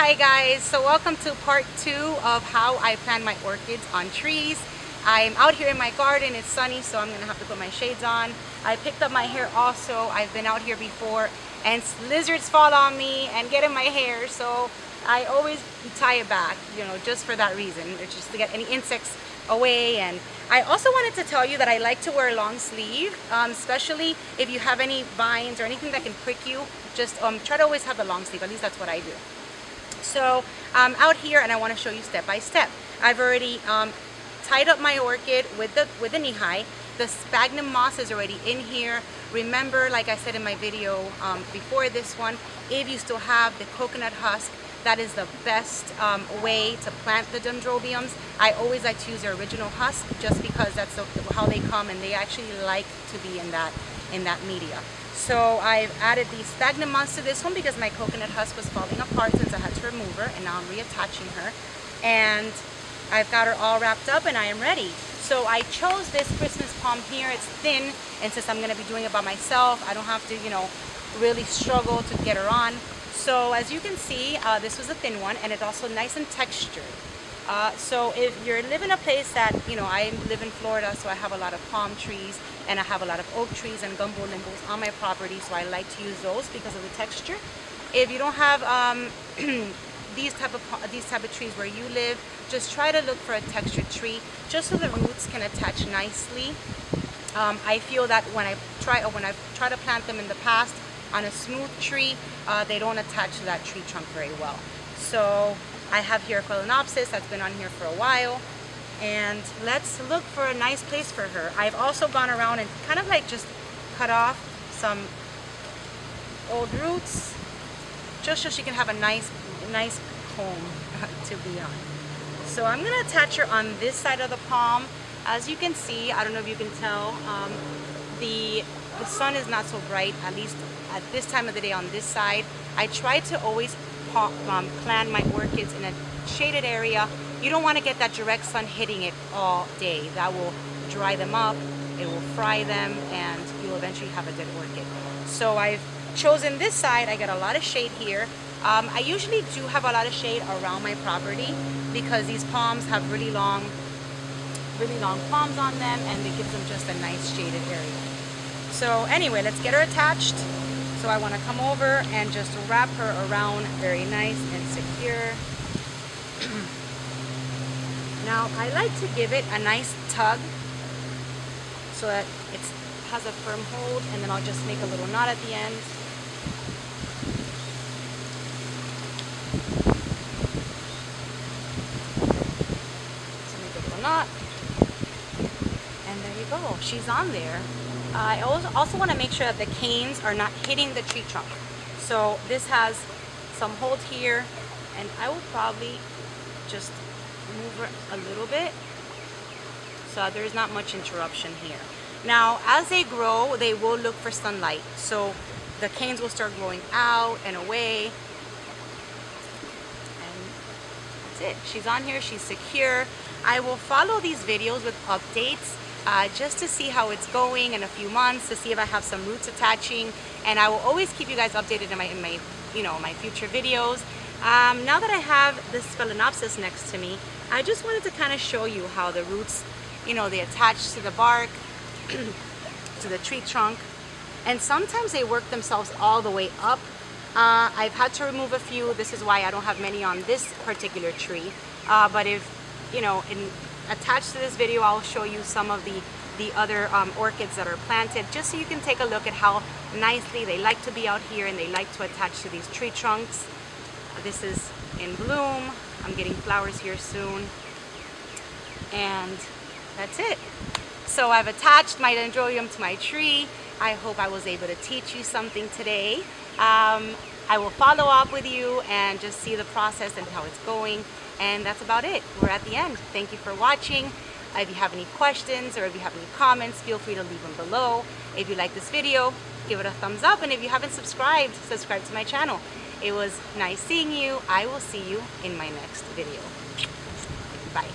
Hi guys, so welcome to part 2 of how I plant my orchids on trees. I'm out here in my garden, it's sunny, so I'm gonna have to put my shades on. I picked up my hair also. I've been out here before and lizards fall on me and get in my hair, so I always tie it back, you know, just for that reason. It's just to get any insects away. And I also wanted to tell you that I like to wear a long sleeve, especially if you have any vines or anything that can prick you. Just try to always have the long sleeve, at least that's what I do. So I'm out here and I want to show you step by step. I've already tied up my orchid with the knee high. The sphagnum moss is already in here. Remember, like I said in my video before this one, if you still have the coconut husk, that is the best way to plant the dendrobiums. I always like to use their original husk just because that's how they come, and they actually like to be in that media. So I've added the sphagnum moss to this one because my coconut husk was falling apart since I had to remove her, and now I'm reattaching her. And I've got her all wrapped up and I am ready. So I chose this Christmas palm here. It's thin, and since I'm going to be doing it by myself, I don't have to, you know, really struggle to get her on. So as you can see, this was a thin one, and it's also nice and textured. So if you live in a place that, you know, I live in Florida, so I have a lot of palm trees and I have a lot of oak trees and Gumbo Limbos on my property, so I like to use those because of the texture. If you don't have these type of trees where you live, just try to look for a textured tree just so the roots can attach nicely. I feel that when I've tried to plant them in the past on a smooth tree, they don't attach to that tree trunk very well. So I have here a phalaenopsis that's been on here for a while, and let's look for a nice place for her. I've also gone around and kind of like just cut off some old roots just so she can have a nice home to be on. So I'm gonna attach her on this side of the palm. As you can see, I don't know if you can tell, the sun is not so bright, at least at this time of the day on this side. I try to always plant my orchids in a shaded area. You don't want to get that direct sun hitting it all day. That will dry them up, it will fry them, and you'll eventually have a dead orchid. So I've chosen this side. I get a lot of shade here. I usually do have a lot of shade around my property because these palms have really long palms on them, and it gives them just a nice shaded area. So anyway, let's get her attached. So I want to come over and just wrap her around very nice and secure. Now I like to give it a nice tug so that it has a firm hold, and then I'll just make a little knot at the end. So make a little knot, and there you go, she's on there. I also want to make sure that the canes are not hitting the tree trunk. So this has some hold here, and I will probably just move her a little bit so there's not much interruption here. Now as they grow, they will look for sunlight, so the canes will start growing out and away, and that's it. She's on here, she's secure. I will follow these videos with updates just to see how it's going in a few months, to see if I have some roots attaching, and I will always keep you guys updated in my you know, my future videos. Now that I have this phalaenopsis next to me, I just wanted to kind of show you how the roots, you know, they attach to the bark, to the tree trunk, and sometimes they work themselves all the way up. I've had to remove a few. This is why I don't have many on this particular tree, but if, you know, attached to this video, I'll show you some of the other orchids that are planted, just so you can take a look at how nicely they like to be out here and they like to attach to these tree trunks. This is in bloom. I'm getting flowers here soon, and that's it. So I've attached my dendrobium to my tree. I hope I was able to teach you something today. I will follow up with you and just see the process and how it's going. And that's about it. We're at the end. Thank you for watching. If you have any questions or if you have any comments, feel free to leave them below. If you like this video, give it a thumbs up. And if you haven't subscribed, subscribe to my channel. It was nice seeing you. I will see you in my next video. Bye.